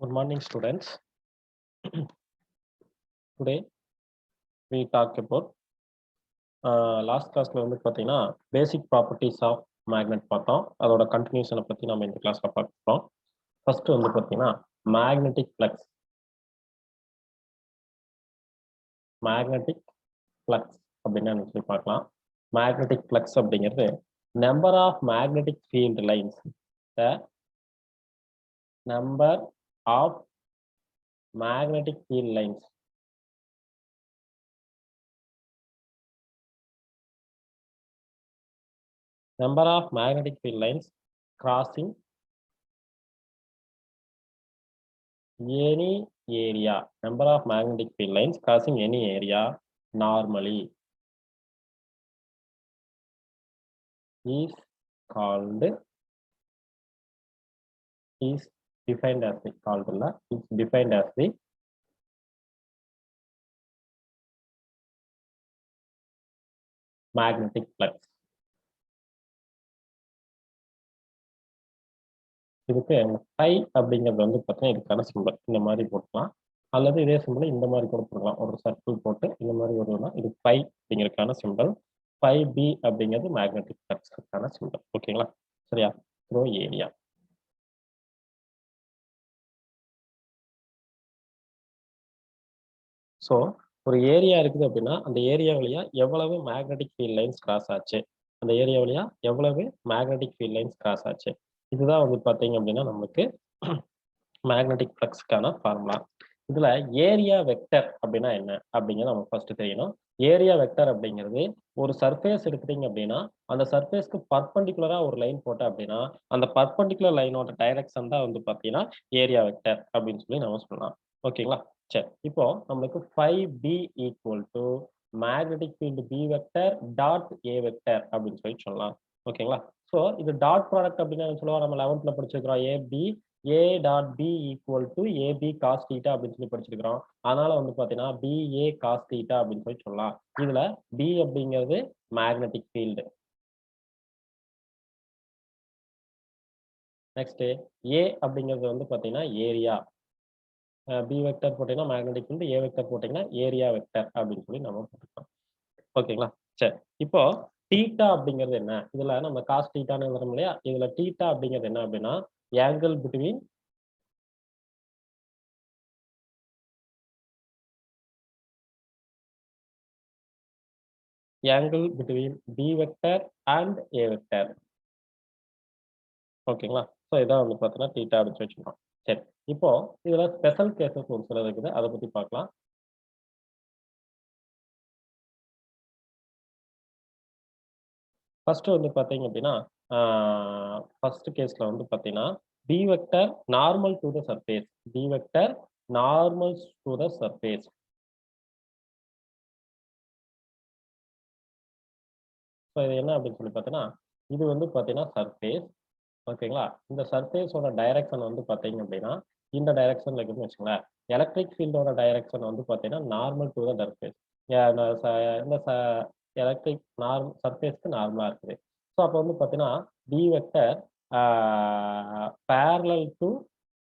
Good morning, students. Today we talk about last classல வந்து பார்த்தீங்கன்னா பேசிக் properties of magnet பார்த்தோம். அதோட கண்டினியூஷனை பற்றி நம்ம இந்த கிளாஸ்ல பார்க்க போகிறோம். ஃபர்ஸ்ட் வந்து பார்த்தீங்கன்னா மேக்னெட்டிக் ஃப்ளக்ஸ். மேக்னெட்டிக் ஃப்ளக்ஸ் அப்படின்னா சொல்லி பார்க்கலாம். மேக்னெட்டிக் ஃப்ளக்ஸ் அப்படிங்கிறது number of magnetic field lines, the number of magnetic field lines number of magnetic field lines crossing any area, number of magnetic field lines crossing any area normally is called, is defined as the called is defined as the magnetic flux. இதுக்கு by அப்படிங்கிறது வந்து பார்த்தீங்கன்னா இதுக்கான simple இந்த மாதிரி போட்டுக்கலாம், அல்லது இதே சிம்பிள் இந்த மாதிரி கூட போடலாம். ஒரு சர்க்கிள் போட்டு இந்த மாதிரி வருதுன்னா இது பை அப்படிங்கிறதுக்கான சிம்பிள். பை பி அப்படிங்கிறது மேக்னெட்டிக் ஃப்ளக்ஸ்க்கான சிம்பிள். ஓகேங்களா? சரியா? Throw area. ஸோ ஒரு ஏரியா இருக்குது அப்படின்னா அந்த ஏரியா வழியா எவ்வளவு மேக்னெட்டிக் ஃபீல்ட் லைன்ஸ் கிராஸ் ஆச்சு, அந்த ஏரியா வழியா எவ்வளவு மேக்னெட்டிக் ஃபீல்ட் லைன்ஸ் கிராஸ் ஆச்சு, இதுதான் வந்து பார்த்தீங்க அப்படின்னா நமக்கு மேக்னெட்டிக் ஃப்ளக்ஸ்க்கான ஃபார்முலா. இதுல ஏரியா வெக்டர் அப்படின்னா என்ன அப்படிங்கிறத நம்ம ஃபர்ஸ்ட் தெரியணும். ஏரியா வெக்டர் அப்படிங்கிறது ஒரு சர்ஃபேஸ் எடுத்துட்டீங்க அப்படின்னா அந்த சர்ஃபேஸ்க்கு பர்பண்டிகுலரா ஒரு லைன் போட்ட அப்படின்னா அந்த பர்பண்டிகுலர் லைனோட டைரக்ஷன் தான் வந்து பார்த்தீங்கன்னா ஏரியா வெக்டர் அப்படின்னு சொல்லி நம்ம சொல்லலாம். ஓகேங்களா? சரி, இப்போ நம்மளுக்கு 5b equal to magnetic field B vector dot A vector அப்படின்னு சொல்லி சொல்லலாம். ஓகேங்களா? ஸோ இது டாட் ப்ராடக்ட் அப்படின்னு சொல்லுவோம். நம்ம 11th படிச்சிருக்கிறோம். A dot B equal to AB cos theta அப்படின்னு சொல்லி படிச்சிருக்கிறோம். அதனால வந்து பார்த்தீங்கன்னா பிஏ காஸ் தீட்டா அப்படின்னு சொல்லி சொல்லலாம். இதுல பி அப்படிங்கிறது மேக்னெட்டிக் ஃபீல்டு. நெக்ஸ்ட் ஏ அப்படிங்கிறது வந்து பார்த்தீங்கன்னா ஏரியா. பி வெக்டர் போட்டீங்கன்னா மேக்னெட்டிக் ஃபீல்டு, ஏ வெக்டர் போட்டீங்கன்னா ஏரியா வெக்டர் அப்படின்னு சொல்லி நம்ம போட்டுக்கலாம். ஓகேங்களா? சரி, இப்போ தீட்டா அப்படிங்கிறது என்ன? இதுல நம்ம காஸ் தீட்டான்னு வரும் இல்லையா? இதுல தீட்டா அப்படிங்கிறது என்ன அப்படின்னா angle between angle between b vector and a vector. ஓகேங்களா? ஸோ இதான் வந்து பார்த்தீங்கன்னா தீட்டா அப்படின்னு வச்சுக்கலாம். சரி, இப்போ இதுல ஸ்பெஷல் கேசஸ் ஒரு சிலது இருக்குது, அதை பத்தி பார்க்கலாம். ஃபர்ஸ்ட் வந்து பார்த்தீங்க அப்படின்னா ஃபர்ஸ்ட் கேஸ்ல வந்து பார்த்தீங்கன்னா B vector normal to the surface, B vector normal to the surface. So இது என்ன அப்படின்னு சொல்லி பார்த்தீங்கன்னா இது வந்து பார்த்தீங்கன்னா சர்ஃபேஸ். ஓகேங்களா? இந்த சர்ஃபேஸோட டைரக்ஷன் வந்து பார்த்தீங்க அப்படின்னா இந்த டைரக்ஷன்ல இருக்குன்னு வச்சுங்களேன். எலக்ட்ரிக் ஃபீல்டோட டைரக்ஷன் வந்து பார்த்தீங்கன்னா நார்மல் டு த சர்ஃபேஸ். இந்த எலக்ட்ரிக் சர்ஃபேஸ்க்கு நார்மலா இருக்குது. ஸோ அப்போ வந்து பார்த்தீங்கன்னா B vector parallel to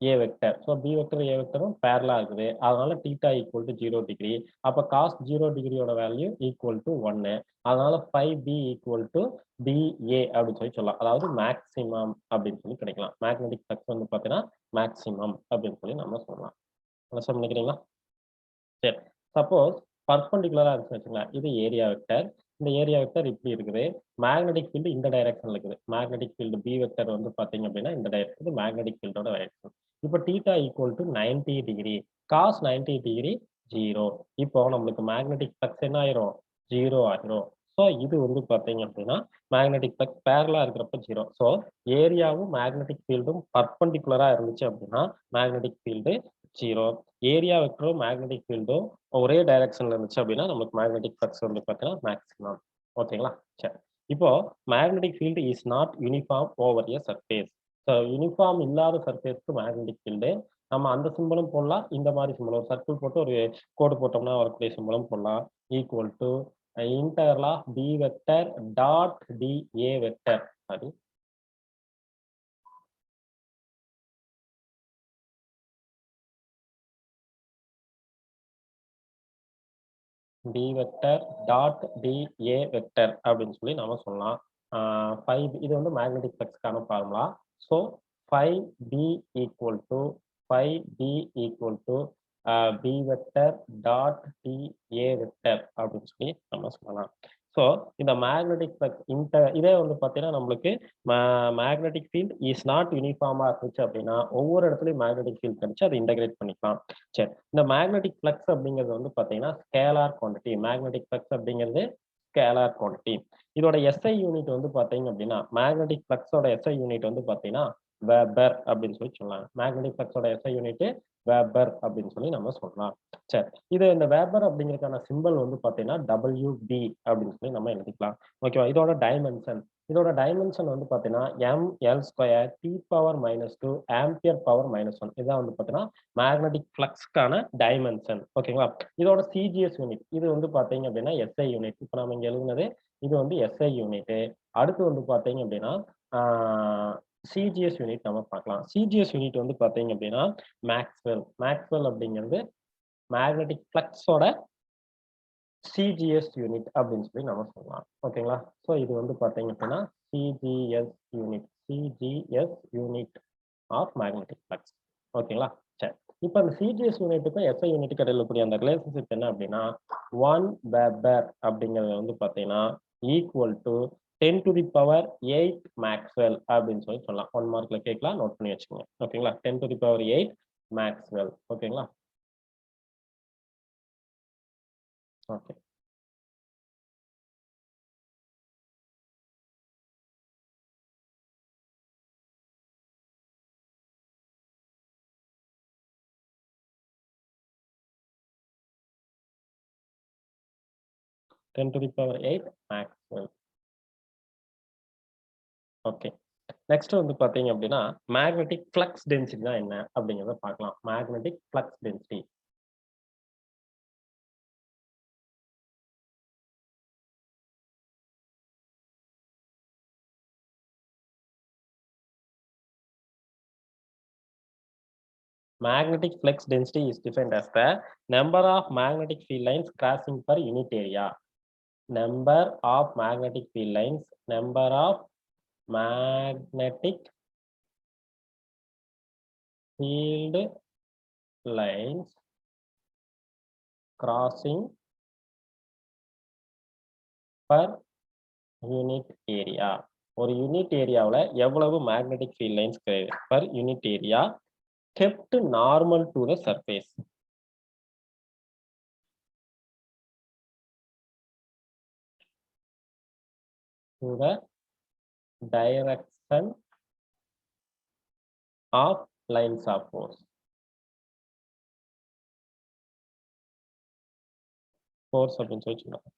A vector. So B vector A வெக்டரும் பேரலா இருக்குது. அதனால தீட்டா ஈக்குவல் டு 0 டிகிரி. அப்போ காஸ் 0 டிகிரியோட வேல்யூ ஈக்குவல் டு 1. அதனால 5b ஈக்குவல் டு BA அப்படின்னு சொல்லி சொல்லலாம். அதாவது மேக்சிமம் அப்படின்னு சொல்லி கிடைக்கலாம். மேக்னெட்டிக் ஃப்ளக்ஸ் வந்து பார்த்தீங்கன்னா மேக்சிமம் அப்படின்னு சொல்லி நம்ம சொல்லலாம். என்ன நினைக்கிறீங்களா? சரி, சப்போஸ் பர்பண்டிகுலரா இருக்குன்னு வச்சுங்களேன். இது ஏரியா வெக்டர். இந்த ஏரியா வெக்டர் இப்படி இருக்குது. மேக்னெட்டிக் ஃபீல்டு இந்த டைரக்ஷன்ல இருக்குது. மேக்னெட்டிக் ஃபீல்டு பி வெக்டர் வந்து பார்த்தீங்க அப்படின்னா இந்த டைரக்ஷன், இது மேக்னெட்டிக் ஃபீல்டோட டைரக்ஷன். இப்போ theta equal to 90 degree. Cos 90 degree 0. இப்போ நம்மளுக்கு மேக்னெட்டிக் ஃப்ளக்ஸ் என்ன ஆயிரும்? 0 ஆயிரும். ஸோ இது வந்து பார்த்தீங்க அப்படின்னா மேக்னெட்டிக் ஃப்ளக்ஸ் பேரலா இருக்கிறப்ப 0. ஸோ ஏரியாவும் மேக்னெட்டிக் ஃபீல்டும் பர்பண்டிகுலரா இருந்துச்சு அப்படின்னா மேக்னெட்டிக் ஃபீல்டு 0. ஏரியா வெக்டரும் மேக்னெட்டிக் ஃபீல்டும் ஒரே டைரக்ஷன்ல இருந்துச்சு அப்படின்னா நமக்கு மேக்னெட்டிக் ஃப்ளக்ஸ் வந்து பார்த்தீங்கன்னா மேக்ஸிமம். ஓகேங்களா? சரி, இப்போ magnetic field is not uniform over a surface. So uniform இல்லாத சர்ஃபேஸ்க்கு மேக்னெட்டிக் ஃபீல்டு நம்ம அந்த சிம்பலும் போடலாம், இந்த மாதிரி சிம்பலும் ஒரு சர்க்கிள் போட்டு ஒரு கோடு போட்டோம்னா வரக்கூடிய சிம்பலும் போடலாம். Equal to integral of B vector dot DA vector. Sorry, B vector dot D A vector அப்படின்னு சொல்லி நம்ம சொல்லலாம். 5 இது வந்து மேக்னெட்டிக் ஃப்ளக்ஸ்க்கான formula. So 5b equal to 5b equal to B vector dot D A vector அப்படின்னு சொல்லி நம்ம சொல்லலாம். ஸோ இந்த மேக்னெட்டிக் ஃப்ளக்ஸ் இதே வந்து பார்த்தீங்கன்னா நம்மளுக்கு மேக்னெட்டிக் ஃபீல்ட் இஸ் நாட் யூனிஃபார்மா இருந்துச்சு அப்படின்னா ஒவ்வொரு இடத்துலையும் மேக்னெட்டிக் ஃபீல்ட் கிடைச்சு அதை இன்டகிரேட் பண்ணிக்கலாம். சரி, இந்த மேக்னெட்டிக் ஃப்ளக்ஸ் அப்படிங்கிறது வந்து பார்த்தீங்கன்னா ஸ்கேலார் குவான்டிட்டி. மேக்னெட்டிக் ஃப்ளக்ஸ் அப்படிங்கிறது ஸ்கேலார் குவான்டிட்டி. இதோட எஸ்ஐ யூனிட் வந்து பார்த்தீங்க அப்படின்னா மேக்னெட்டிக் ஃப்ளக்ஸோட எஸ்ஐ யூனிட் வந்து பார்த்தீங்கன்னா வெபர் அப்படின்னு சொல்லி சொல்லலாம். மேக்னெட்டிக் ஃப்ளக்ஸோட எஸ்ஐ யூனிட் வெபர் அப்படின்னு சொல்லி நம்ம சொல்லலாம். சரி, இது இந்த வெபர் அப்படிங்கிறதுக்கான சிம்பிள் வந்து பார்த்தீங்கன்னா WB அப்படின்னு சொல்லி நம்ம எழுதிக்கலாம். ஓகேவா? இதோட டைமென்ஷன் வந்து பார்த்தீங்கன்னா ml² T⁻⁻2 ஆம்பியர் பவர் -1. இதுதான் வந்து பார்த்தீங்கன்னா மேக்னெட்டிக் ஃப்ளக்ஸ்க்கான டைமென்ஷன். ஓகேங்களா? இதோட சிஜிஎஸ் யூனிட் இது வந்து பார்த்தீங்க அப்படின்னா எஸ்ஐ யூனிட். இப்போ நம்ம இங்க எழுதுனது இது வந்து எஸ்ஐ யூனிட். அடுத்து வந்து பார்த்தீங்க அப்படின்னா சிஜிஎஸ் யூனிட் நம்ம பார்க்கலாம். சிஜிஎஸ் யூனிட் வந்து பார்த்தீங்க அப்படின்னா மேக்ஸ்வெல் அப்படிங்கிறது மேக்னெட்டிக் ஃப்ளக்ஸோட சிஜிஎஸ் யூனிட் அப்படின்னு சொல்லி நம்ம சொல்லலாம். ஓகேங்களா? ஸோ இது வந்து பார்த்தீங்க அப்படின்னா CGS unit of magnetic flux. ஓகேங்களா? சரி, இப்போ அந்த சிஜிஎஸ் யூனிட்டுக்கும் எஸ்ஐ யூனிட்டுக்கு இடையில கூடிய அந்த ரிலேஷன்ஷிப் என்ன அப்படின்னா 1 வெபர் அப்படிங்கிறது வந்து பார்த்தீங்கன்னா ஈக்குவல் டு 10⁸ மேக்ஸ்வெல் அப்படின்னு சொல்லி சொல்லலாம். 1 மார்க்ல கேட்கலாம், நோட் பண்ணி வச்சுக்கோங்க. ஓகேங்களா? 10⁸ மேக்ஸ்வெல். ஓகேங்களா? ஓகே. மேக்ஸ்வெல். ஓகே. நெக்ஸ்ட் வந்து பார்த்தீங்க அப்படின்னா மேக்னெட்டிக் ஃப்ளக்ஸ் டென்சிட்டி தான் என்ன அப்படிங்கிறத பார்க்கலாம். Magnetic flux density. Magnetic flux density is defined as the number of magnetic field lines crossing per unit area. Number of magnetic field lines, number of magnetic field lines crossing per unit area. ஒரு unit ஏரியாவில் எவ்வளவு magnetic field lines per unit area kept normal to the surface. To the direction of lines of force. Force அப்படின்னு சொல்லி சொல்லுவாங்க.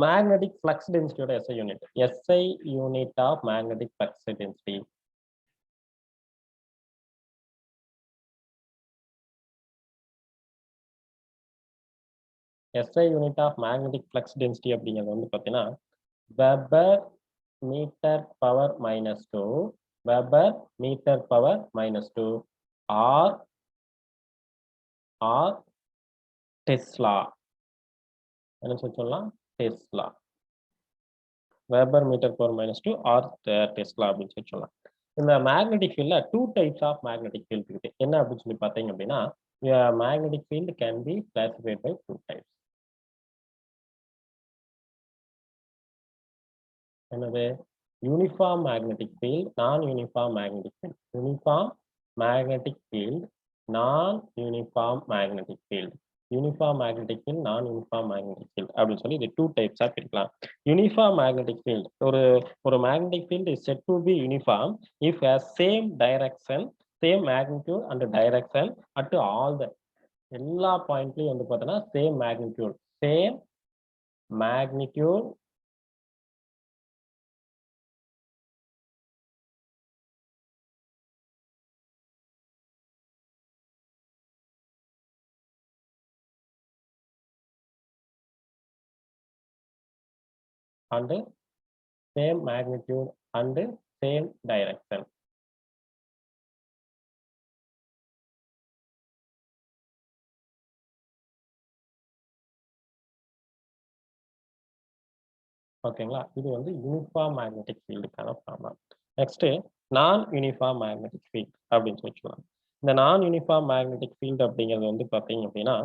Magnetic flux density ஓட SI unit. SI unit of magnetic flux density. SI unit of magnetic flux density அப்படிங்கிறது வந்து பார்த்தீங்கன்னா Weber meter power -2 Weber meter power -2 or Tesla. என்ன சொல்லலாம்? Tesla. Weber meter power -2 or Tesla அப்படின்னு சொல்லி சொல்லலாம். இந்த மேக்னெட்டிக் ஃபீல்ட்ல 2 டைப்ஸ் ஆஃப் மேக்னெட்டிக் ஃபீல்ட் இருக்கு. என்ன அப்படின்னு சொல்லி பார்த்தீங்க அப்படின்னா magnetic field can be classified by 2 types. என்னது? Uniform magnetic field, non uniform magnetic field. Uniform magnetic field, non uniform magnetic field. Uniform magnetic field, non uniform magnetic field அப்படின்னு சொல்லி இது 2 டைப்ஸா பிரிக்கலாம். யூனிஃபார்ம் மேக்னெட்டிக் ஃபீல்ட் ஒரு magnetic field is said to be uniform if has same direction, same magnitude and direction at all the எல்லா பாயிண்ட்லயும் வந்து பார்த்தோன்னா same magnitude and same magnitude and same direction. ஓகேங்களா? இது வந்து யூனிஃபார்ம் மேக்னெட்டிக் ஃபீல்டுக்கான ஃபார்முலா. நெக்ஸ்ட் நான் uniform magnetic field அப்படின்னு சொல்லலாம். இந்த நான் யூனிஃபார்ம் மேக்னெட்டிக் ஃபீல்ட் அப்படிங்கிறது வந்து பார்த்தீங்க அப்படின்னா,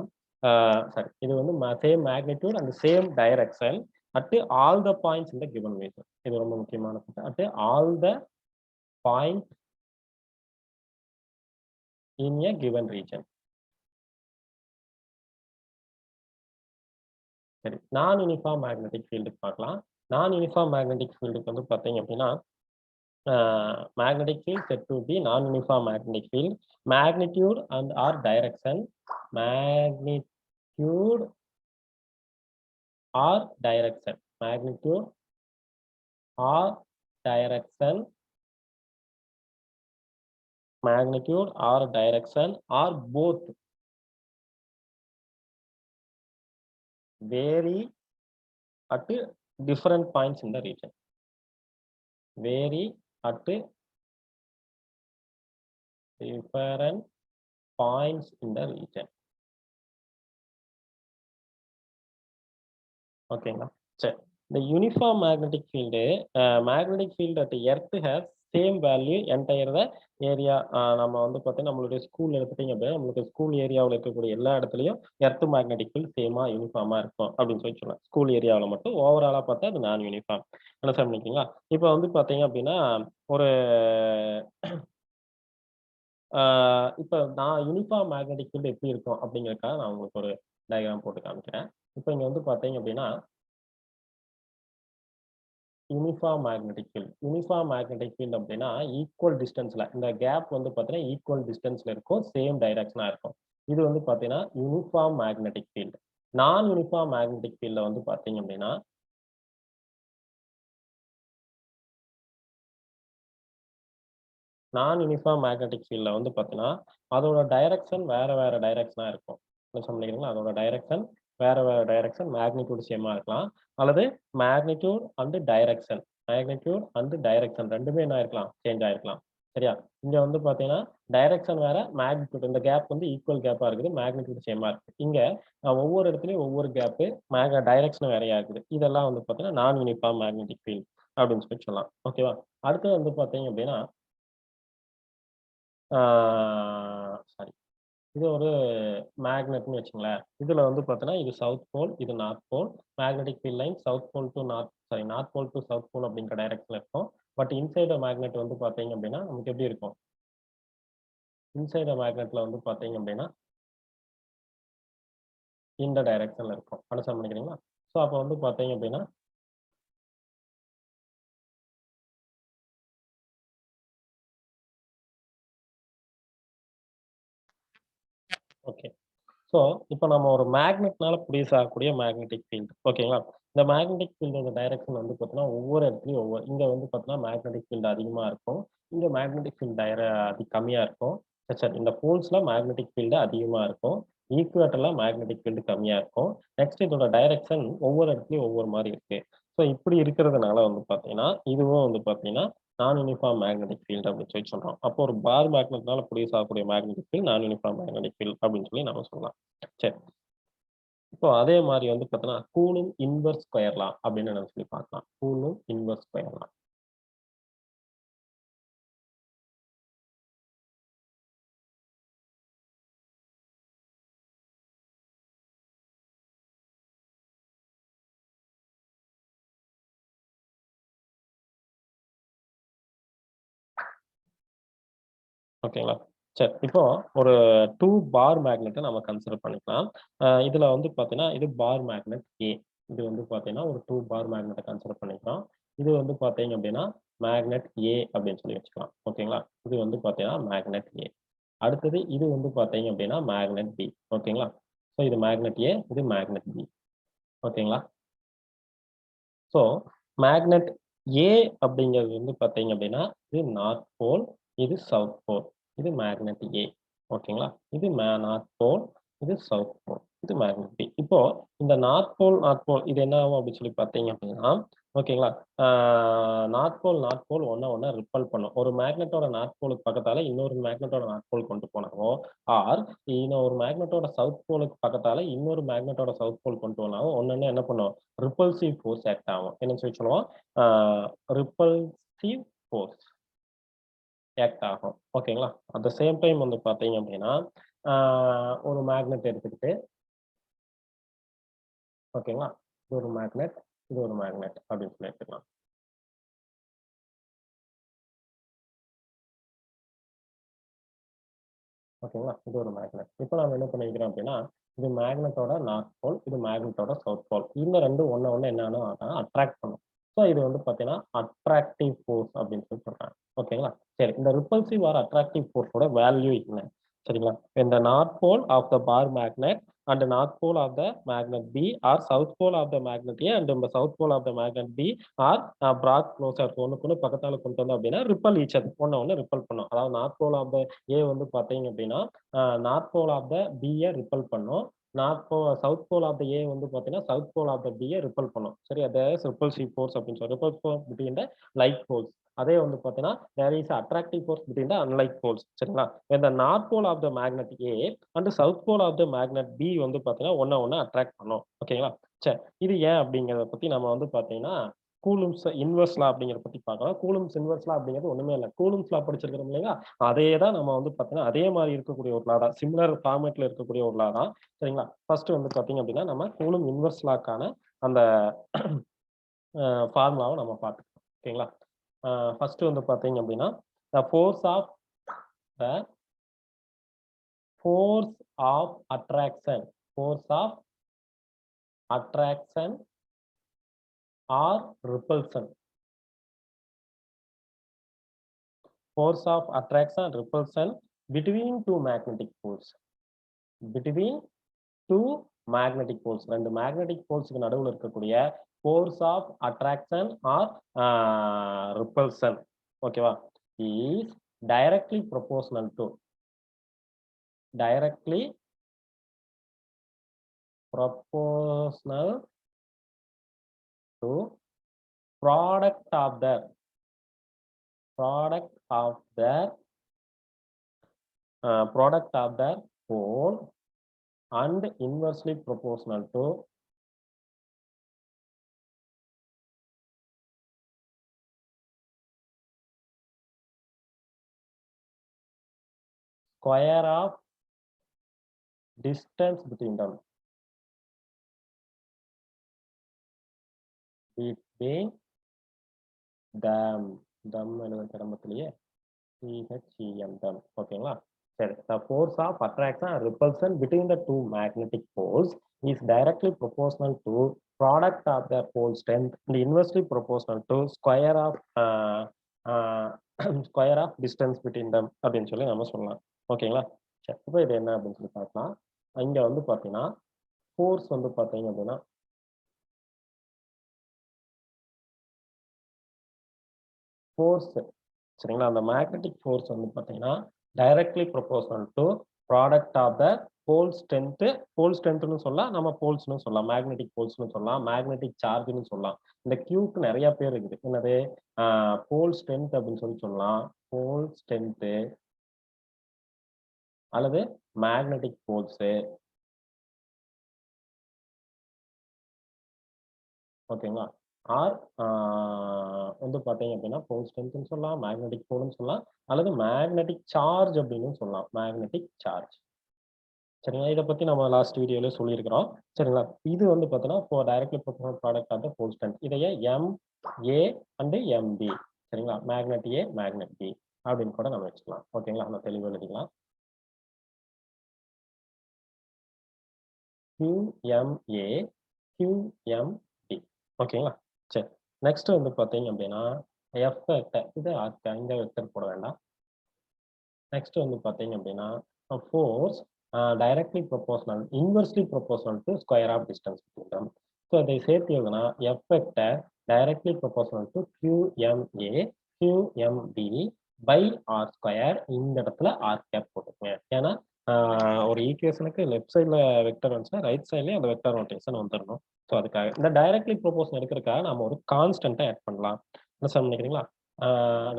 சாரி இது வந்து same magnitude and same direction at all the points in the given region. இது ரொம்ப முக்கியமான at all the point in a given region. சரி, நான் யூனிஃபார்ம் மேக்னெட்டிக் ஃபீல்டுக்கு பார்க்கலாம். நான் யூனிஃபார்ம் மேக்னெட்டிக் ஃபீல்டுக்கு வந்து பார்த்தீங்க அப்படின்னா, magnetic field said to be non-uniform magnetic field. Magnitude and or direction, magnitude or direction, magnitude or direction, magnitude or direction or both vary at different points in the region. Vary at different points in the region. ஓகேங்களா? சரி. இந்த uniform magnetic field magnetic field at earth has same value entire the area. நம்ம வந்து பார்த்தீங்கன்னா நம்மளுடைய school எடுத்துட்டீங்க அப்படின்னா நம்மளுக்கு ஸ்கூல் ஏரியாவில் இருக்கக்கூடிய எல்லா இடத்துலையும் எர்த் மேக்னெட்டிக் ஃபீல்ட் சேமா யூனிஃபார்மா இருக்கும் அப்படின்னு சொல்லலாம். ஸ்கூல் ஏரியாவில் மட்டும் ஓவராலா பார்த்தா அது நான் யூனிஃபார்ம். அண்டர்ஸ்டாண்ட் பண்ணிக்கிங்களா? இப்போ வந்து பார்த்தீங்க அப்படின்னா ஒரு இப்போ நான் யூனிஃபார்ம் மேக்னெட்டிக் ஃபீல்டு எப்படி இருக்கும் அப்படிங்கிறதுக்காக நான் உங்களுக்கு ஒரு டயக்ராம் போட்டு காமிக்கிறேன். இப்போ இங்க வந்து பார்த்தீங்க அப்படின்னா யூனிஃபார்ம் மேக்னெட்டிக் ஃபீல்ட் அப்படின்னா ஈக்குவல் டிஸ்டன்ஸ்ல இந்த கேப் வந்து பார்த்தீங்கன்னா ஈக்குவல் டிஸ்டன்ஸ்ல இருக்கும், சேம் டைரக்ஷனா இருக்கும். இது வந்து பார்த்தீங்கன்னா யூனிஃபார்ம் மேக்னெட்டிக் ஃபீல்டு. நான் யூனிஃபார்ம் மேக்னெட்டிக் ஃபீல்ட்ல வந்து பார்த்தீங்க அப்படின்னா நான் யூனிஃபார்ம் மேக்னெட்டிக் ஃபீல்ட்ல வந்து பார்த்தீங்கன்னா அதோட டைரக்ஷன் வேற வேற டைரக்ஷனா இருக்கும். என்ன சொல்றீங்களா? அதோட டைரக்ஷன் வேற வேற டைரக்ஷன், மேக்னிடியூட் சேமா இருக்கலாம் அல்லது மேக்னிடியூட் அண்ட் டைரக்ஷன் ரெண்டுமே என்ன ஆயிருக்கலாம்? சேஞ்ச் ஆயிருக்கலாம். சரியா? இங்க வந்து பார்த்தீங்கன்னா டைரக்ஷன் வேற, மேக்னிடியூட் இந்த கேப் வந்து ஈக்குவல் கேப்பா இருக்குது, மேக்னிடியூட் சேமா இருக்கு. இங்க ஒவ்வொரு இடத்துலயும் ஒவ்வொரு கேப்பு, டைரக்ஷன் வேறையா இருக்குது. இதெல்லாம் வந்து பார்த்தீங்கன்னா நான் யூனிஃபார்ம் மேக்னெட்டிக் ஃபீல்ட் அப்படின்னு சொல்லலாம். ஓகேவா? அடுத்து வந்து பார்த்தீங்க அப்படின்னா சாரி, இது ஒரு மேக்னெட்னு வச்சுங்களேன். இதுல வந்து பார்த்தீங்கன்னா இது சவுத் போல், இது north pole. Magnetic field line south pole to north pole to south pole அப்படிங்கிற டைரக்ஷன்ல இருக்கும். பட் இன்சைட் த மேக்னெட் வந்து பார்த்தீங்க அப்படின்னா நமக்கு எப்படி இருக்கும்? இன்சைட் த மேக்னெட்ல வந்து பார்த்தீங்க அப்படின்னா இந்த டைரக்ஷன்ல இருக்கும். அண்டர்ஸ்டாண்ட் பண்ணிக்கிறீங்களா? ஸோ அப்போ வந்து பார்த்தீங்க அப்படின்னா ஓகே. ஸோ, இப்போ நம்ம ஒரு மேக்னெட்னால ப்ரொடியூஸ் ஆகக்கூடிய மேக்னெட்டிக் ஃபீல்ட் ஓகேங்களா? இந்த மேக்னெட்டிக் ஃபீல்டோட டைரக்ஷன் வந்து பார்த்தீங்கன்னா, ஒவ்வொரு இடத்துலயும் இங்க வந்து பார்த்தீங்கன்னா மேக்னெட்டிக் ஃபீல்ட் அதிகமா இருக்கும். இங்க மேக்னெட்டிக் ஃபீல்ட் கம்மியா இருக்கும். சரி, இந்த போல்ஸ்ல மேக்னெட்டிக் ஃபீல்டு அதிகமா இருக்கும். ஈக்குவேட்டர்ல மேக்னெட்டிக் ஃபீல்டு கம்மியா இருக்கும். நெக்ஸ்ட் இதோட டைரக்ஷன் ஒவ்வொரு இடத்துலயும் ஒவ்வொரு மாரி இருக்கு. ஸோ இப்படி இருக்கிறதுனால வந்து பார்த்தீங்கன்னா, இதுவும் வந்து பார்த்தீங்கன்னா நான் யூனிஃபார்ம் மேக்னெட்டிக் ஃபீல்ட் அப்படின்னு சொல்லி சொல்றோம். அப்போ ஒரு பார் மேக்னெட்னால ப்ரொடியூஸ் ஆகக்கூடிய magnetic field non uniform magnetic field அப்படின்னு சொல்லி நம்ம சொல்லலாம். சரி. இப்போ அதே மாரி வந்து பார்த்தீங்கன்னா, கூலும் இன்வெர்ஸ் ஸ்கொயர் லா அப்படின்னு நம்ம சொல்லி பார்க்கலாம். கூலும் இன்வெர்ஸ் ஸ்கொயர் லா. ஓகேங்களா? சரி. இப்போ ஒரு 2 பார் மேக்னெட்ட நம்ம கன்சிடர் பண்ணிக்கலாம். இதுல வந்து பார்த்தீங்கன்னா, இது பார் மேக்னெட் ஏ. இது வந்து பார்த்தீங்கன்னா, ஒரு 2 பார் மேக்னெட்ட கன்சிடர் பண்ணிக்கலாம். இது வந்து பார்த்தீங்க அப்படின்னா, மேக்னெட் ஏ அப்படின்னு சொல்லி வச்சுக்கலாம். ஓகேங்களா? இது வந்து பார்த்தீங்கன்னா, மேக்னெட் ஏ. அடுத்தது இது வந்து பார்த்தீங்க அப்படின்னா, மேக்னெட் பி. ஓகேங்களா? ஸோ இது மேக்னெட் ஏ, இது மேக்னெட் பி. ஓகேங்களா? ஸோ மேக்னெட் ஏ அப்படிங்கிறது வந்து பார்த்தீங்க அப்படின்னா, இது நார்த் போல், இது சவுத் போல். இது மேக்னெட் ஏ. ஓகேங்களா? இது நார்த் போல், இது சவுத் போல். இது மேக்னெட் பி. இப்போ இந்த நார்த் போல் இது என்ன ஆகும் அப்படின்னு சொல்லி பார்த்தீங்க அப்படின்னா, ஓகேங்களா? நார்த் போல் ஒண்ண ரிப்பல் பண்ணும். ஒரு மேக்னெட்டோட நார்த் போலுக்கு பக்கத்தால இன்னொரு மேக்னெட்டோட நார்த் போல் கொண்டு போனாவோ, ஆர் இன்னொரு மேக்னெட்டோட சவுத் போலுக்கு பக்கத்தால இன்னொரு மேக்னெட்டோட சவுத் போல் கொண்டு போனாவோ, ஒண்ணொண்ணு என்ன பண்ணும்? ரிப்பல்சிவ் ஃபோர்ஸ் ஆக்ட் ஆகும். என்னன்னு சொல்லி சொல்லுவோம்? ஆ ரிப்பல்சிவ் ஃபோர்ஸ் ஆக்ட் ஆகும். ஓகேங்களா? அட் த சேம் டைம் வந்து பார்த்தீங்க அப்படின்னா, ஆ ஒரு மேக்னெட் எடுத்துக்கிட்டு ஓகேங்களா? இது ஒரு மேக்னெட், இது ஒரு மேக்னெட் அப்படின்னு சொல்லி எடுத்துக்கலாம். ஓகேங்களா? இது ஒரு மேக்னெட். இப்ப நாம என்ன பண்ணிக்கிறோம் அப்படின்னா, இது மேக்னெட்டோட நார்த் போல், இது மேக்னெட்டோட சவுத் போல். இந்த 2 ஒண்ண என்னன்னா அட்ராக்ட் பண்ணும். ஸோ இது வந்து பார்த்தீங்கன்னா, அட்ராக்டிவ் ஃபோர்ஸ் அப்படின்னு சொல்லி சொல்றாங்க. ஓகேங்களா? சரி. இந்த ரிப்பல்சிவ் ஆர் அட்ராக்டிவ் ஃபோர்ஸோட வேல்யூ என்ன? சரிங்களா? When the north pole of the bar magnet and the north pole of the magnet B or south pole of the magnet A and the south pole of the magnet B are brought closer ஒண்ணுக்கொண்ணு பக்கத்தால கொண்டு வந்தோம் அப்படின்னா ripple each other ஒண்ண ripple பண்ணும். அதாவது north pole of the A வந்து பார்த்தீங்க அப்படின்னா, நார்த் போல் ஆஃப் த பிய ரிப்பல் பண்ணும். South pole of the A வந்து பார்த்தீங்கன்னா, சவுத் போல் ஆஃப் த பிய ரிப்பல் பண்ணும். சரி அது ரிப்பல்சிவ் ஃபோர்ஸ் அப்படின்னு சொல்லி repel force between the like poles. அதே வந்து பார்த்தீங்கன்னா, there is attractive force between the unlike poles. சரிங்களா? when the north pole of the magnet A and south pole of the magnet B வந்து பார்த்தீங்கன்னா, ஒண்ண attract பண்ணும். ஓகேங்களா? சரி. இது ஏன் அப்படிங்கிறத பத்தி நம்ம வந்து பார்த்தீங்கன்னா, கூலும்ப்ஸ் இன்வெர்ஸ் லா அப்படிங்கிறத பத்தி பார்க்கலாம். கூலும்ப்ஸ் இன்வெர்ஸ் லா அப்படிங்கிறது ஒண்ணுமே இல்ல. கூலும்ப்ஸ் லா படிச்சிருக்கிறோம் இல்லைங்களா? அதே தான் நம்ம வந்து பார்த்தீங்கன்னா, அதே மாரி இருக்கக்கூடிய ஒரு லா தான். சிமிலர் ஃபார்மேட்ல இருக்கக்கூடிய ஒரு லா தான். சரிங்களா? ஃபர்ஸ்ட் வந்து பார்த்தீங்க அப்படின்னா, நம்ம கூலும் இன்வெர்ஸ் லாக்கான அந்த ஃபார்முலாவ நம்ம பார்த்துக்கலாம். ஓகேங்களா? ஃபர்ஸ்ட் வந்து பார்த்தீங்க அப்படின்னா, the force of the force of attraction or repulsion. Force of attraction and repulsion between two magnetic poles. Between two magnetic poles. ரெண்டு magnetic polesக்கு நடுவுல இருக்கக்கூடிய force of attraction or repulsion. ஓகேவா? is directly proportional to product of their pole and inversely proportional to square of distance between them. Between them எழுத கிடம்பத்திலேயே them. ஓகேங்களா? சரி. The force of attraction and repulsion between the two magnetic poles is directly proportional to product of their pole strength and inversely proportional to square of square of distance between them அப்படின்னு சொல்லி நம்ம சொல்லலாம். ஓகேங்களா? சரி. இப்போ இது என்ன அப்படின்னு சொல்லி பார்க்கலாம். இங்க வந்து பார்த்தீங்கன்னா, ஃபோர்ஸ் வந்து பார்த்தீங்க அப்படின்னா ஃபோர்ஸ் சரிங்களா? அந்த மேக்னெட்டிக் ஃபோர்ஸ் வந்து பார்த்தீங்கன்னா, directly proportional to product of the pole ஸ்ட்ரென்த்ன்னு சொல்லலாம். நம்ம போல்ஸ்ன்னு சொல்லலாம். மேக்னெட்டிக் போல்ஸ்ன்னு சொல்லலாம். மேக்னெட்டிக் சார்ஜ்ன்னு சொல்லலாம். இந்த கியூக்கு நெறைய பேர் இருக்குது. என்னது? போல் ஸ்ட்ரென்த் அப்படின்னு சொல்லலாம். போல் ஸ்ட்ரென்த் அல்லது மேக்னெட்டிக் போல்ஸ். ஓகேங்களா? ஆர் வந்து பார்த்தீங்க அப்படின்னா, போல் ஸ்ட்ரென்த்ன்னு சொல்லலாம். மேக்னெட்டிக் போல்ன்னு சொல்லலாம். அல்லது மேக்னெட்டிக் சார்ஜ் அப்படின்னு சொல்லலாம். Magnetic charge. சரிங்களா? இத பத்தி நம்ம லாஸ்ட் வீடியோல சொல்லியிருக்கிறோம். சரிங்களா? இது வந்து பார்த்தீங்கன்னா, directly proportional product of the pole strength. இதையே MA அண்ட் MB சரிங்களா? மேக்னெட் A, மேக்னெட் B அப்படின்னு கூட நம்ம வச்சுக்கலாம். ஓகேங்களா? நம்ம தெளிவா எழுதிக்கலாம். QMA, QMB ஓகேங்களா? சரி. நெக்ஸ்ட் வந்து பார்த்தீங்க அப்படின்னா, F வெக்டர் இது இந்த வெக்டர் போட வேண்டாம். நெக்ஸ்ட் வந்து பார்த்தீங்க அப்படின்னா, force directly proportional inversely proportional to square of distance between them. So இதை சேர்த்து எழுதுனா F vector directly proportional to QMA, QMB by R square. இந்த இடத்துல ஆர் கேப் போட்டுக்கோங்க. ஏன்னா ஒரு ஈக்குவேஷனுக்கு லெஃப்ட் சைட்ல வெக்டர் வந்துச்சுன்னா ரைட் சைட்லயும் அந்த வெக்டர் நோட்டேஷன் வந்துடணும். ஸோ அதுக்காக இந்த டைரக்ட்லி ப்ரொபோஷன் எடுக்கிறதுக்காக நம்ம ஒரு கான்ஸ்டன்ட்டை ஆட் பண்ணலாம். அண்டர்ஸ்டாண்ட் பண்ணிக்கிறீங்களா?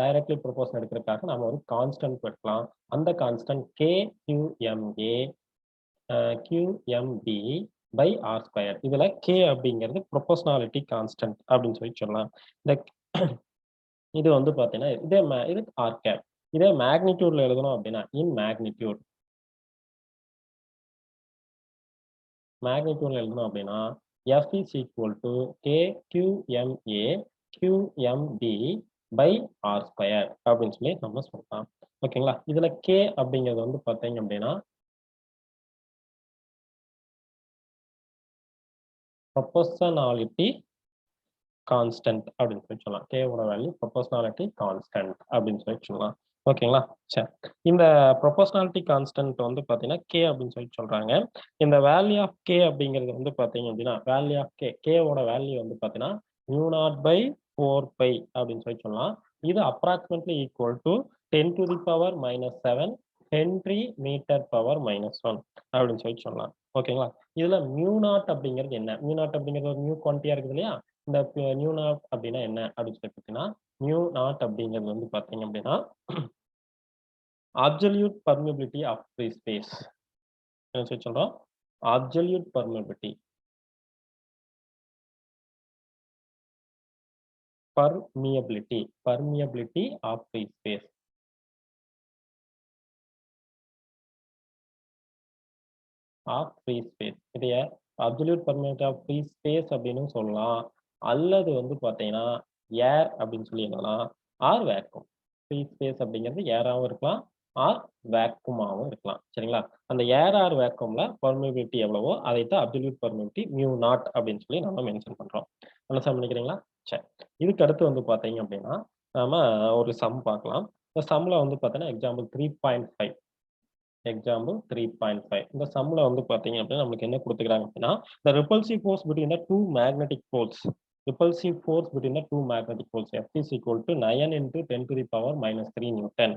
டைரக்ட்லி ப்ரொபோஷன் எடுக்கிறதுக்காக நம்ம ஒரு கான்ஸ்டன்ட் எடுக்கலாம். அந்த constant KQMA QMB by R square. இதுல K அப்படிங்கிறது ப்ரொபோஷனாலிட்டி கான்ஸ்டன்ட் அப்படின்னு சொல்லி சொல்லலாம். இந்த இது வந்து பார்த்தீங்கன்னா, இது ஆர் கேப். இதே மேக்னிட்யூட்ல எழுதணும் அப்படின்னா, இன் மேக்னிட்யூட் மேக்னிட்யூட்ல எழுதணும் அப்படின்னா, F is equal to KQMA QMB by R square அப்படின்னு சொல்லி நம்ம சொல்லலாம். ஓகேங்களா? இதுல K அப்படிங்கிறது வந்து பார்த்தீங்க அப்படின்னா, ப்ரொபோர்ஷனாலிட்டி கான்ஸ்டன்ட் அப்படின்னு சொல்லி சொல்லலாம். K ஓட வேல்யூ ப்ரொபோர்ஷனாலிட்டி கான்ஸ்டன்ட் அப்படின்னு சொல்லி சொல்லலாம். ஓகேங்களா? சரி. இந்த ப்ரொபோர்ஷனாலிட்டி கான்ஸ்டன்ட் வந்து பார்த்தீங்கன்னா, K அப்படின்னு சொல்லி சொல்றாங்க. இந்த வேல்யூ ஆஃப் K அப்படிங்கிறது வந்து பார்த்தீங்க அப்படின்னா, வேல்யூ ஆஃப் K ஓட வேல்யூ வந்து பார்த்தீங்கன்னா, μ0/4π அப்படின்னு சொல்லி சொல்லலாம். இது approximately equal to 10⁻⁻7 henry metre power -1 அப்படின்னு சொல்லி சொல்லலாம். ஓகேங்களா? இதுல μ0 அப்படிங்கிறது என்ன? μ0 அப்படிங்கிறது ஒரு நியூ குவான்டிட்டியா இருக்குது இல்லையா? இந்த μ0 அப்படின்னா என்ன அப்படின்னு சொல்லி பார்த்தீங்கன்னா, μ0 அப்படிங்கிறது வந்து பார்த்தீங்க அப்படின்னா, absolute permeability of free space. என்ன சொல்லி சொல்றோம்? Absolute permeability permeability of free space. இதைய absolute permeability of free space அப்படின்னு சொல்லலாம். அல்லது வந்து பார்த்தீங்கன்னா, ஏர் அப்படின்னு சொல்லி சொல்லலாம். R vacuum. ஃப்ரீ ஸ்பேஸ் அப்படிங்கிறது ஏராவும் இருக்கலாம். ஆர் வேக்யூமாவும் இருக்கலாம். சரிங்களா? அந்த ஏர் ஆர் வேக்யூம்ல பெர்மியபிலிட்டி எவ்வளவோ அதைத்தான் அப்சல்யூட் பெர்மியபிலிட்டி μ0 அப்படின்னு சொல்லி நம்ம மென்ஷன் பண்றோம். அண்டர்ஸ்டாண்ட் பண்ணிக்கிறீங்களா? சரி. இதுக்கு அடுத்து வந்து பார்த்தீங்க அப்படின்னா, நாம ஒரு சம் பார்க்கலாம். இந்த சம்ல வந்து பார்த்தீங்கன்னா, எக்ஸாம்பிள் 3.5 இந்த சம்ல வந்து பார்த்தீங்க அப்படின்னா, நம்மளுக்கு என்ன குடுத்துருக்காங்க அப்படின்னா, the repulsive force between the two magnetic poles F is equal to 9 into 10 to the power minus 3 Newton.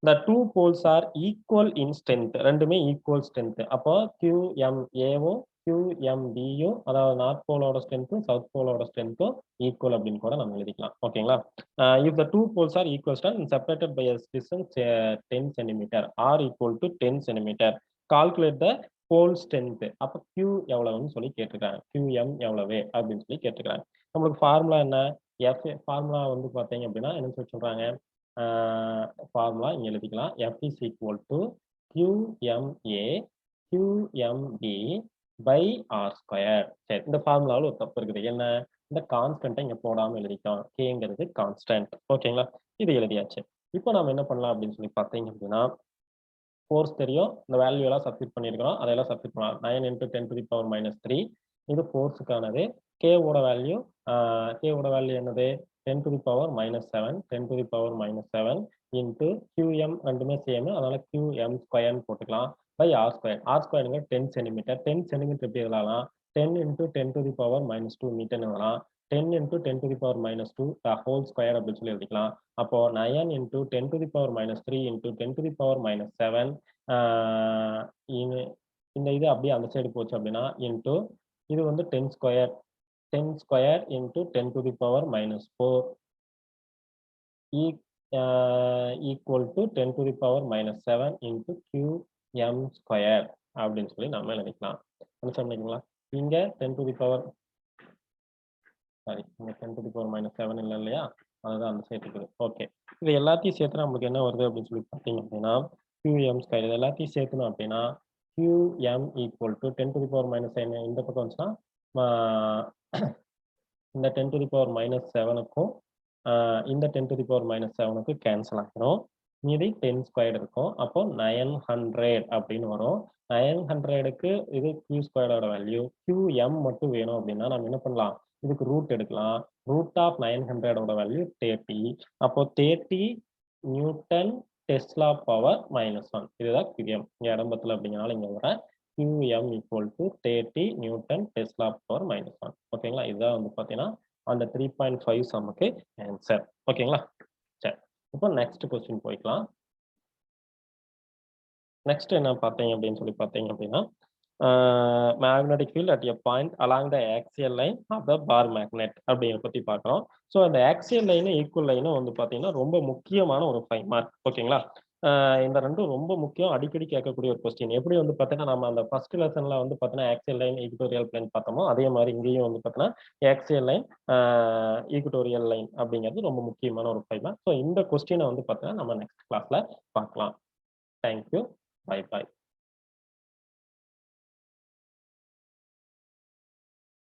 The two poles are equal in strength. ரெண்டுமே ஈக்குவல் ஸ்ட்ரென்த். அப்போ QMAவும் QMBயும் அதாவது நார்த் போலோட ஸ்ட்ரென்த்தும் சவுத் போலோட ஸ்ட்ரென்த்தும் ஈக்குவல் அப்படின்னு கூட நம்ம எழுதிக்கலாம். ஓகேங்களா? If the two poles are equal strength and separated by a distance 10 centimeter R equal to 10 centimeter, calculate the pole strength. அப்ப Q எவ்வளவுன்னு சொல்லி கேட்டிருக்காங்க. QM எவ்வளவு அப்படின்னு சொல்லி கேட்டிருக்காங்க. நம்மளுக்கு ஃபார்முலா என்ன? ஃபார்முலா வந்து பார்த்தீங்க அப்படின்னா என்ன சொல்லி சொல்றாங்க? ஃபார்முலா இங்க எழுதிக்கலாம். F is equal to QMA QMB by R square. சரி, இந்த ஃபார்முலாவில் ஒரு தப்பு இருக்குது. என்ன? இந்த கான்ஸ்டன்ட்டை இங்க போடாம எழுதிட்டோம். Kங்கிறது கான்ஸ்டன்ட். ஓகேங்களா? இது எழுதியாச்சு. இப்போ நாம என்ன பண்ணலாம் அப்படின்னு சொல்லி பார்த்தீங்க அப்படின்னா, ஃபோர்ஸ் தெரியும். இந்த வேல்யூ எல்லாம் சப்ஸ்டிட்யூட் பண்ணியிருக்கிறோம். அதையெல்லாம் சப்ஸ்டிட்யூட் பண்ணலாம். 9 into 10 to the power minus 3 இது ஃபோர்ஸுக்கானது. K ஓட வேல்யூ என்னது? 10 to the power minus 7 10 to the power minus 7 into QM ரெண்டுமே சேம். அதனால QM ஸ்கொயர்னு போட்டுக்கலாம். Pi R square. ஆர் ஸ்கொயருங்க 10 சென்டிமீட்டர். 10 சென்டிமீட்டர் எப்படி எழுதலாம்? 10 into 10 to the power minus 2 மீட்டர்னு எழுதலாம். 10 into 10 to the power minus 2 whole square அப்படின்னு சொல்லி எழுதிக்கலாம். அப்போ 9 into 10 to the power minus 3 into 10 to the power minus 7 இந்த இது அப்படியே அந்த சைடு போச்சு அப்படின்னா இன்டூ இது வந்து 10 square into 10 to the power minus 4 equal to 10 to the power minus 7 into QM square அப்படின்னு சொல்லி நம்ம நினைக்கலாம். என்ன சொன்னீங்களா? இங்க 10 to the power இங்க 10 to the power minus 7 இல்லை இல்லையா? அதுதான் அந்த சைடு இருக்குது. ஓகே, இது எல்லாத்தையும் சேர்த்து நம்மளுக்கு என்ன வருது அப்படின்னு சொல்லி பார்த்தீங்க அப்படின்னா QM ஸ்கொயர். இது எல்லாத்தையும் சேர்க்கணும் அப்படின்னா QM equal to 10 to the power minus 7 இந்த பக்கம் வந்துச்சுன்னா இந்த 10 to the power minus 7க்கும் இந்த 10 to the power minus 7க்கு கேன்சல் ஆகிடும். மீதி 10 ஸ்கொயர்டு இருக்கும். அப்போ 900 அப்படின்னு வரும். 900க்கு இது Q ஸ்கொயர்டோட வேல்யூ. QM மட்டும் வேணும் அப்படின்னா நம்ம என்ன பண்ணலாம்? இதுக்கு ரூட் எடுக்கலாம். ரூட் ஆஃப் 900ஓட வேல்யூ 30. அப்போ 30 நியூட்டன் டெஸ்லா பவர் -1. இதுதான் QM. இங்க இடம்பத்துல அப்படிங்கிறனால இங்க வர QM equal to 30 Newton Tesla power -1. ஓகேங்களா? இதுதான் வந்து பார்த்தீங்கன்னா அந்த 3.5 சம்முக்கு ஆன்சர். ஓகேங்களா? சரி, இப்போ நெக்ஸ்ட் கொஸ்டின் போய்க்கலாம். நெக்ஸ்ட் என்ன பார்த்தீங்க அப்படின்னு சொல்லி பார்த்தீங்க அப்படின்னா, magnetic field at a point along the axial line of the bar magnet அப்படிங்கிறத பத்தி பார்க்குறோம். ஸோ அந்த ஆக்சியல் லைனும், ஈக்குவல் லைனும் வந்து பார்த்தீங்கன்னா, ரொம்ப முக்கியமான ஒரு 5 மார்க். ஓகேங்களா? இந்த 2ம் ரொம்ப முக்கியம். அடிக்கடி கேட்கக்கூடிய ஒரு கொஸ்டின். எப்படி வந்து பார்த்தீங்கன்னா, நம்ம அந்த ஃபர்ஸ்ட் லெசன்ல வந்து பார்த்தீங்கன்னா, ஆக்சியல் லைன், ஈக்வட்டோரியல் பிளேன் பார்த்தோமோ, அதே மாரி இங்கேயும் வந்து பார்த்தீங்கன்னா, ஆக்சியல் லைன், அ ஈக்வட்டோரியல் லைன் அப்படிங்கிறது ரொம்ப முக்கியமான ஒரு 5 மார்க். ஸோ இந்த கொஸ்டின வந்து பார்த்தீங்கன்னா, நம்ம நெக்ஸ்ட் கிளாஸ்ல பார்க்கலாம். Thank you. Bye, by.